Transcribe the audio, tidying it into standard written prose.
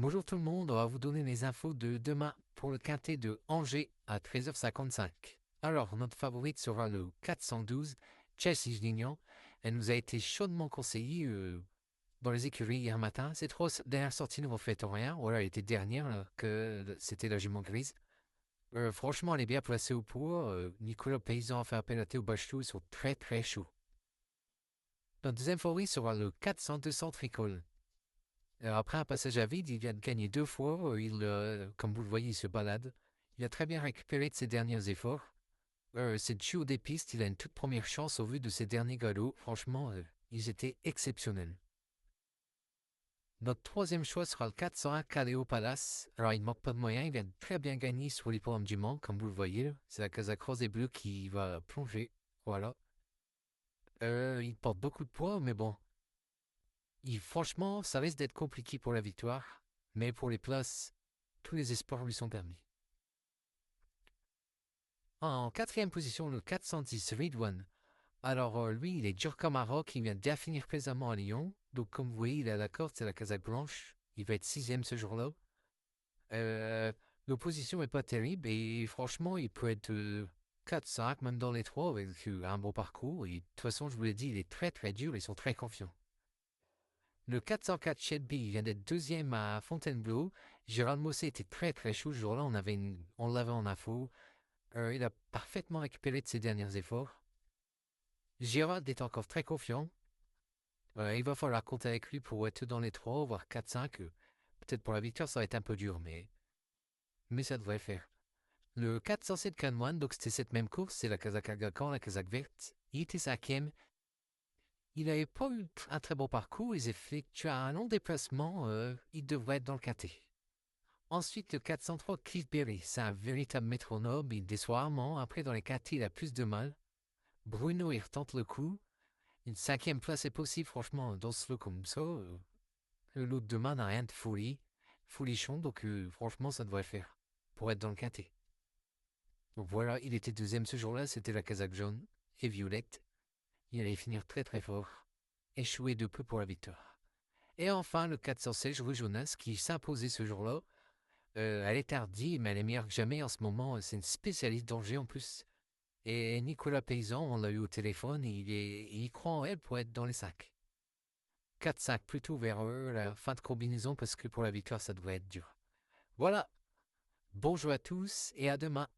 Bonjour tout le monde, on va vous donner les infos de demain pour le quintet de Angers à 13h55. Alors, notre favorite sera le 412, Chelsea Lignan. Elle nous a été chaudement conseillée dans les écuries hier matin. Cette dernière sortie ne reflète rien. Voilà, elle était dernière, là, que c'était la jument grise. Franchement, elle est bien placée au poids. Nicolas Paysan a fait appel à Théo Bachelot, ils sont très très chauds. Notre deuxième favori sera le 400-200 Tricol. Après un passage à vide, il vient de gagner deux fois. Comme vous le voyez, il se balade. Il a très bien récupéré de ses derniers efforts. C'est le chiot des pistes. Il a une toute première chance au vu de ses derniers galops. Franchement, ils étaient exceptionnels. Notre troisième choix sera le 401 Caleo Palace. Alors, il ne manque pas de moyens. Il vient de très bien gagner sur l'hippodrome du Mans, comme vous le voyez. C'est la Casa Croisée Bleue qui va plonger. Voilà. Il porte beaucoup de poids, mais bon. Franchement, ça risque d'être compliqué pour la victoire. Mais pour les places, tous les espoirs lui sont permis. En quatrième position, le 410 Ridwan. Alors, lui, il est dur comme un roc. Il vient de bien finir plaisamment à Lyon. Donc, comme vous voyez, il est à la corde, c'est la Casaque Blanche. Il va être sixième ce jour-là. Euh, L'opposition n'est pas terrible et franchement, il peut être 4-5, même dans les trois, avec un bon parcours. Et de toute façon, je vous l'ai dit, il est très très dur. Ils sont très confiants. Le 404 Shelby vient d'être deuxième à Fontainebleau. Gérald Mossé était très très chaud ce jour-là. On l'avait en info. Il a parfaitement récupéré de ses derniers efforts. Gérald est encore très confiant. Il va falloir compter avec lui pour être dans les 3, voire 4-5. Peut-être pour la victoire, ça va être un peu dur, mais ça devrait le faire. Le 407 Canmoine, donc c'était cette même course, c'est la Casaque Agacan, la Casaque verte. Il était cinquième. Il n'avait pas eu un très bon parcours. Ils effectuent un long déplacement. Il devrait être dans le quintet. Ensuite, le 403 Cliff Berry, c'est un véritable métronome. Il déçoit rarement. Après, dans les quintets, il a plus de mal. Bruno, il retente le coup. Une cinquième place est possible, franchement, dans ce lot comme ça. Le lot de demain n'a rien de folichon, donc franchement, ça devrait faire pour être dans le quintet. Donc voilà, il était deuxième ce jour-là, c'était la casaque jaune et violette. Il allait finir très très fort, échoué de peu pour la victoire. Et enfin, le 416 Rue Jonas qui s'imposait ce jour-là. Elle est tardive, mais elle est meilleure que jamais en ce moment. C'est une spécialiste d'Angers en plus. Et Nicolas Paysan, on l'a eu au téléphone, et il croit en elle pour être dans les sacs. 4-5 plutôt vers la fin de combinaison parce que pour la victoire, ça devrait être dur. Voilà. Bonjour à tous et à demain.